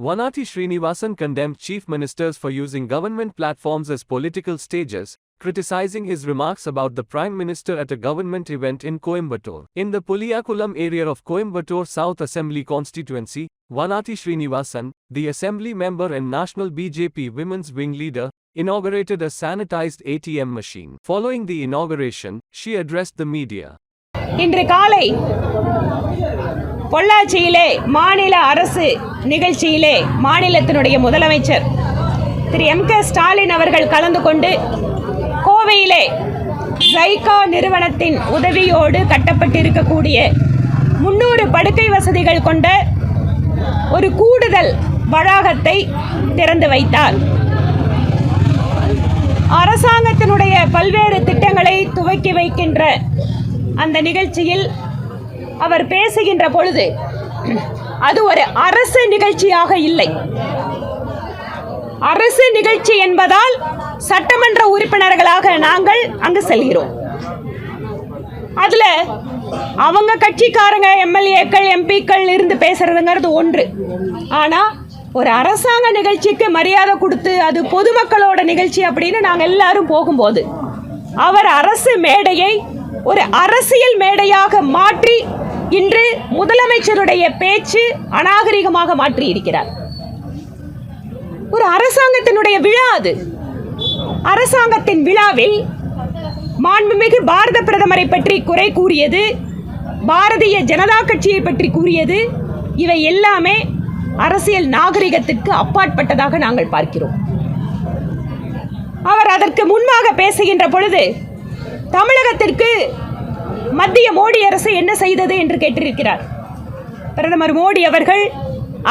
Vanati Srinivasan condemned chief ministers for using government platforms as political stages, criticizing his remarks about the Prime Minister at a government event in Coimbatore. In the Puliyakulam area of Coimbatore South Assembly constituency, Vanati Srinivasan, the assembly member and National BJP Women's Wing leader, inaugurated a sanitized ATM machine. Following the inauguration, she addressed the media. இன்று காலை பொள்ளாச்சியிலே மாநில அரசு நிகழ்ச்சியிலே மாநிலத்தினுடைய முதலமைச்சர் திரு M.K. Stalin அவர்கள் கலந்து கொண்டு கோவையிலே ஜைகா நிறுவனத்தின் உதவியோடு கட்டப்பட்டிருக்கக்கூடிய 300 படுக்கை வசதிகள் கொண்ட ஒரு கூடுதல் வளாகத்தை திறந்து வைத்தார். அரசாங்கத்தினுடைய பல்வேறு திட்டங்களை துவக்கி வைக்கின்ற அந்த நிகழ்ச்சியில் அவர் பேசுகின்ற பொழுது அது ஒரு அரசு நிகழ்ச்சியாக இல்லை. அரசு நிகழ்ச்சி என்பதால் சட்டமன்ற உறுப்பினர்களாக நாங்கள் அங்கு செல்கிறோம். அதுல அவங்க கட்சிக்காரங்க எம்எல்ஏக்கள் எம்பிக்கள் இருந்து பேசுறதுங்கிறது ஒன்று. ஆனா ஒரு அரசாங்க நிகழ்ச்சிக்கு மரியாதை கொடுத்து அது பொதுமக்களோட நிகழ்ச்சி அப்படின்னு நாங்கள் எல்லாரும் போகும்போது அவர் அரசு மேடையை ஒரு அரசியல் மேடையாக மாற்றி இன்று முதலமைச்சருடைய பேச்சு அநாகரிகமாக மாற்றி இருக்கிறார். ஒரு அரசாங்கத்தினுடைய விழா அது. அரசாங்கத்தின் விழாவில் மாண்புமிகு பாரத பிரதமரை பற்றி குறை கூறியது, பாரதிய ஜனதா கட்சியை பற்றி கூறியது, இவை எல்லாமே அரசியல் நாகரிகத்திற்கு அப்பாற்பட்டதாக நாங்கள் பார்க்கிறோம். அவர் அதற்கு முன்பாக பேசுகின்ற பொழுது தமிழகத்திற்கு மத்திய மோடி அரசு என்ன செய்தது என்று கேட்டிருக்கிறார். பிரதமர் மோடி அவர்கள்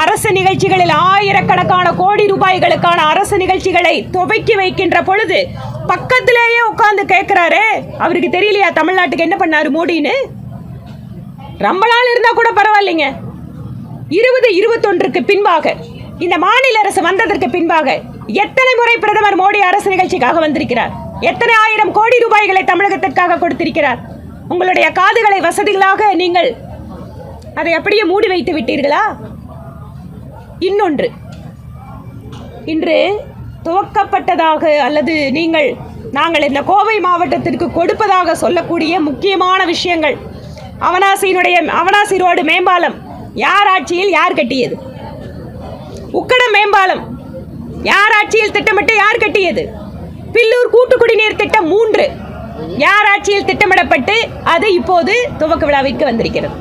அரசு நிகழ்ச்சிகளில் ஆயிரக்கணக்கான கோடி ரூபாய்களுக்கான அரசு நிகழ்ச்சிகளை துவக்கி வைக்கின்ற பொழுது பக்கத்திலேயே உட்கார்ந்து கேட்கிறாரு, அவருக்கு தெரியலையா தமிழ்நாட்டுக்கு என்ன பண்ணாரு மோடின்னு? ரொம்ப நாள் இருந்தா கூட பரவாயில்லைங்க. 2021க்கு பின்பாக இந்த மாநில அரசு வந்ததற்கு பின்பாக எத்தனை முறை பிரதமர் மோடி அரசு நிகழ்ச்சிக்காக வந்திருக்கிறார்? எத்தனை ஆயிரம் கோடி ரூபாய்களை தமிழகத்திற்காக கொடுத்திருக்கிறார்? உங்களுடைய காதுகளை வசதிகளாக நீங்கள் அதை அப்படியே மூடி வைத்து விட்டீர்களா? இன்னொன்று, இன்று துவக்கப்பட்டதாக அல்லது நாங்கள் இந்த கோவை மாவட்டத்திற்கு கொடுப்பதாக சொல்லக்கூடிய முக்கியமான விஷயங்கள், அவனாசி ரோடு மேம்பாலம் யார் ஆட்சியில் யார் கட்டியது? உக்கடம் மேம்பாலம் யார் ஆட்சியில் திட்டமிட்டு யார் கட்டியது? பில்லூர் கூட்டு குடிநீர் திட்டம் 3 யார் ஆட்சியில் திட்டமிடப்பட்டு அது இப்போது துவக்க விழாவிற்கு வந்திருக்கிறது.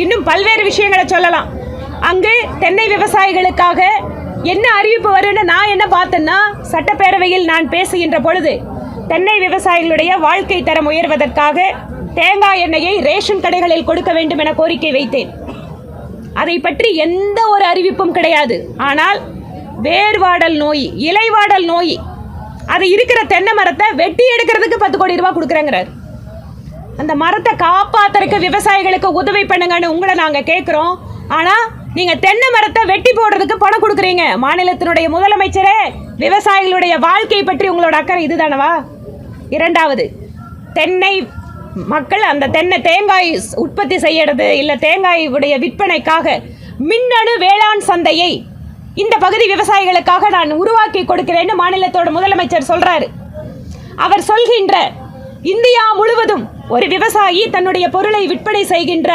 இன்னும் பல்வேறு விஷயங்களை சொல்லலாம். அங்கு தென்னை விவசாயிகளுக்காக என்ன அறிவிப்பு வரும்னு நான் என்ன பார்த்தேன்னா, சட்டப்பேரவையில் நான் பேசுகின்ற பொழுது தென்னை விவசாயிகளுடைய வாழ்க்கை தரம் உயர்வதற்காக தேங்காய் எண்ணெயை ரேஷன் கடைகளில் கொடுக்க வேண்டும் என கோரிக்கை வைத்தேன். அதை பற்றி எந்த ஒரு அறிவிப்பும் கிடையாது. ஆனால் வேர்வாடல் நோய், இலைவாடல் நோய், அது இருக்கிற தென்னை மரத்தை வெட்டி எடுக்கிறதுக்கு 10 கோடி ரூபாய் கொடுக்குறேங்கிறார். அந்த மரத்தை காப்பாத்துறதுக்கு விவசாயிகளுக்கு உதவி பண்ணுங்கன்னு உங்களை நாங்கள் கேட்குறோம். ஆனால் நீங்கள் தென்னை மரத்தை வெட்டி போடுறதுக்கு பணம் கொடுக்குறீங்க. மாநிலத்தினுடைய முதலமைச்சரே, விவசாயிகளுடைய வாழ்க்கை பற்றி உங்களோட அக்கறை இதுதானவா? இரண்டாவது, தென்னை மக்கள் அந்த தேங்காய் உற்பத்தி செய்யறது இல்லை தேங்காய் உடைய விற்பனைக்காக மின்னணு வேளாண் சந்தையை இந்த பகுதி விவசாயிகளுக்காக நான் உருவாக்கி கொடுக்கிறேன்னு மாநிலத்தோட முதலமைச்சர் சொல்றாரு. அவர் சொல்கின்ற இந்தியா முழுவதும் ஒரு விவசாயி தன்னுடைய பொருளை விற்பனை செய்கின்ற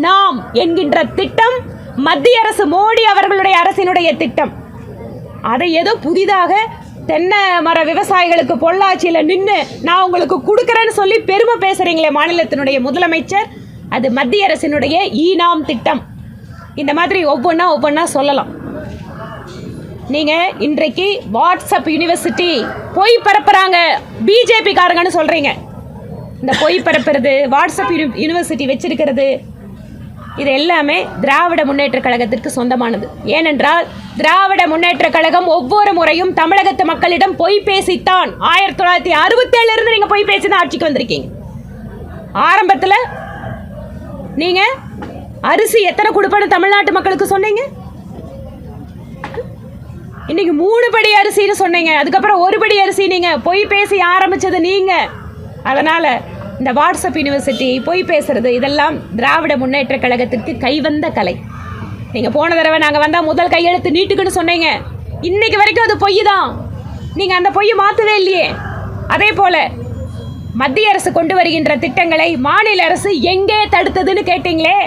நாம் என்கின்ற திட்டம் மத்திய அரசு மோடி அவர்களுடைய அரசினுடைய திட்டம். அதை ஏதோ புதிதாக தென்னை மர விவசாயிகளுக்கு பொள்ளாச்சியில் நின்று நான் உங்களுக்கு கொடுக்குறேன்னு சொல்லி பெருமை பேசுறீங்களே மாநிலத்தினுடைய முதலமைச்சர், அது மத்திய அரசினுடைய நாம் திட்டம். இந்த மாதிரி ஒவ்வொன்றா சொல்லலாம். நீங்கள் இன்றைக்கு வாட்ஸ்அப் யூனிவர்சிட்டி பொய் பரப்புறாங்க பிஜேபி காரங்கன்னு சொல்கிறீங்க. இந்த பொய் பரப்புறது, வாட்ஸ்அப் யூனிவர்சிட்டி வச்சிருக்கிறது, இது எல்லாமே திராவிட முன்னேற்ற கழகத்திற்கு சொந்தமானது. ஏனென்றால் திராவிட முன்னேற்ற கழகம் ஒவ்வொரு முறையும் தமிழகத்து மக்களிடம் பொய் பேசித்தான். 1967 இருந்து நீங்கள் பொய் பேசி தான் ஆட்சிக்கு வந்திருக்கீங்க. ஆரம்பத்தில் நீங்கள் அரிசி எத்தனை கொடுப்பேன்னு தமிழ்நாட்டு மக்களுக்கு சொன்னீங்க. இன்னைக்கு 3 படி அரிசின்னு சொன்னீங்க. அதுக்கப்புறம் 1 படி அரிசி நீங்கள் பொய் பேசி ஆரம்பிச்சது நீங்கள். அதனால் இந்த வாட்ஸ்அப் யூனிவர்சிட்டி பொய் பேசுறது இதெல்லாம் திராவிட முன்னேற்ற கழகத்திற்கு கைவந்த கலை. நீங்கள் போன தடவை நாங்கள் வந்தால் முதல் கையெழுத்து நீட்டுக்குன்னு சொன்னீங்க. இன்னைக்கு வரைக்கும் அது பொய் தான். நீங்கள் அந்த பொய்யை மாற்றவே இல்லையே. அதே போல் மத்திய அரசு கொண்டு வருகின்ற திட்டங்களை மாநில அரசு எங்கே தடுத்ததுன்னு கேட்டீங்களே.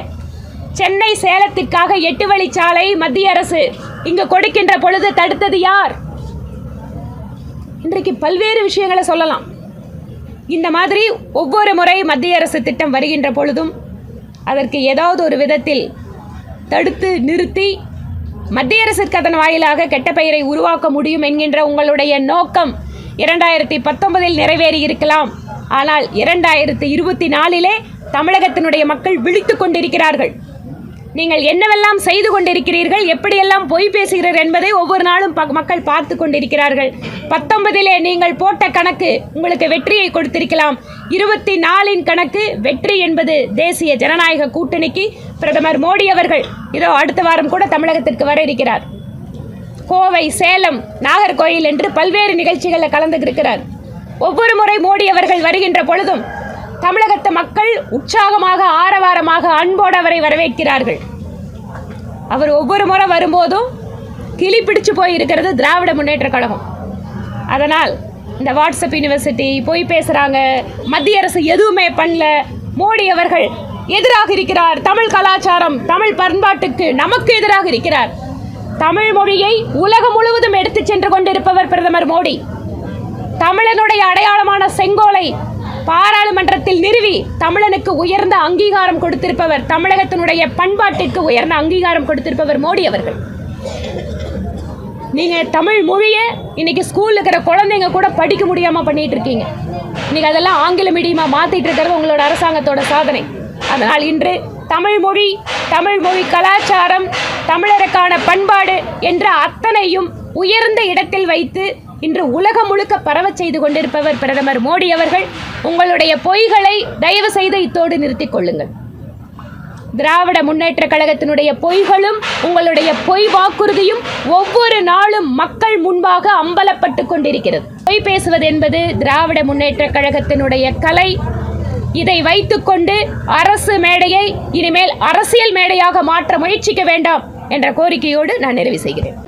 சென்னை சேலத்திற்காக 8 வழிச்சாலை மத்திய அரசு இங்கு கொடுக்கின்ற பொழுது தடுத்தது யார்? இன்றைக்கு பல்வேறு விஷயங்களை சொல்லலாம். இந்த மாதிரி ஒவ்வொரு முறை மத்திய அரசு திட்டம் வருகின்ற பொழுதும் அதற்கு ஏதாவது ஒரு விதத்தில் தடுத்து நிறுத்தி மத்திய அரசிற்கு அதன் வாயிலாக கெட்ட பெயரை உருவாக்க முடியும் என்கின்ற உங்களுடைய நோக்கம் 2019 நிறைவேறி இருக்கலாம். ஆனால் 2024 தமிழகத்தினுடைய மக்கள் விழித்து கொண்டிருக்கிறார்கள். நீங்கள் என்னவெல்லாம் செய்து கொண்டிருக்கிறீர்கள், எப்படியெல்லாம் பொய் பேசுகிறீர்கள் என்பதை ஒவ்வொரு நாளும் மக்கள் பார்த்து கொண்டிருக்கிறார்கள். 19 நீங்கள் போட்ட கணக்கு உங்களுக்கு வெற்றியை கொடுத்திருக்கலாம். 24 கணக்கு வெற்றி என்பது தேசிய ஜனநாயக கூட்டணிக்கு பிரதமர் மோடி அவர்கள் இதோ அடுத்த வாரம் கூட தமிழகத்திற்கு வர இருக்கிறார். கோவை, சேலம், நாகர்கோயில் என்று பல்வேறு நிகழ்ச்சிகளில் கலந்துகிறார். ஒவ்வொரு முறை மோடி அவர்கள் வருகின்ற பொழுதும் தமிழகத்து மக்கள் உற்சாகமாக, ஆரவாரமாக, அன்போடு அவரை வரவேற்கிறார்கள். அவர் ஒவ்வொரு முறை வரும்போதும் கிளி பிடிச்சு போய் இருக்கிறது திராவிட முன்னேற்ற கழகம். அதனால் இந்த வாட்ஸ்அப் யூனிவர்சிட்டி பொய் பேசுகிறாங்க, மத்திய அரசு எதுவுமே பண்ணல, மோடி அவர்கள் எதிராக இருக்கிறார், தமிழ் கலாச்சாரம், தமிழ் பண்பாட்டுக்கு நமக்கு எதிராக இருக்கிறார். தமிழ் மொழியை உலகம் முழுவதும் எடுத்து சென்று கொண்டிருப்பவர் பிரதமர் மோடி. தமிழனுடைய அடையாளமான செங்கோலை பாராளுமன்றத்தில் நிறுவி தமிழனுக்கு உயர்ந்த அங்கீகாரம் கொடுத்திருப்பவர், தமிழகத்தினுடைய பண்பாட்டிற்கு உயர்ந்த அங்கீகாரம் கொடுத்திருப்பவர் மோடி அவர்கள். நீங்கள் தமிழ் மொழியை இன்னைக்கு ஸ்கூலில் இருக்கிற குழந்தைங்க கூட படிக்க முடியாமல் பண்ணிட்டு இருக்கீங்க. இன்னைக்கு அதெல்லாம் ஆங்கில மீடியமாக மாற்றிட்டு இருக்கிறது உங்களோட அரசாங்கத்தோட சாதனை. அதனால் இன்று தமிழ் மொழி கலாச்சாரம், தமிழருக்கான பண்பாடு என்ற அத்தனையும் உயர்ந்த இடத்தில் வைத்து இன்று உலகம் முழுக்க பரவச் செய்து கொண்டிருப்பவர் பிரதமர் மோடி அவர்கள். உங்களுடைய பொய்களை தயவு செய்து இத்தோடு நிறுத்திக் கொள்ளுங்கள். திராவிட முன்னேற்ற கழகத்தினுடைய பொய்களும் உங்களுடைய பொய் வாக்குறுதியும் ஒவ்வொரு நாளும் மக்கள் முன்பாக அம்பலப்பட்டு கொண்டிருக்கிறது. பொய் பேசுவது என்பது திராவிட முன்னேற்ற கழகத்தினுடைய கலை. இதை வைத்துக்கொண்டு அரசு மேடையை இனிமேல் அரசியல் மேடையாக மாற்ற முயற்சிக்க வேண்டாம் என்ற கோரிக்கையோடு நான் நிறைவு செய்கிறேன்.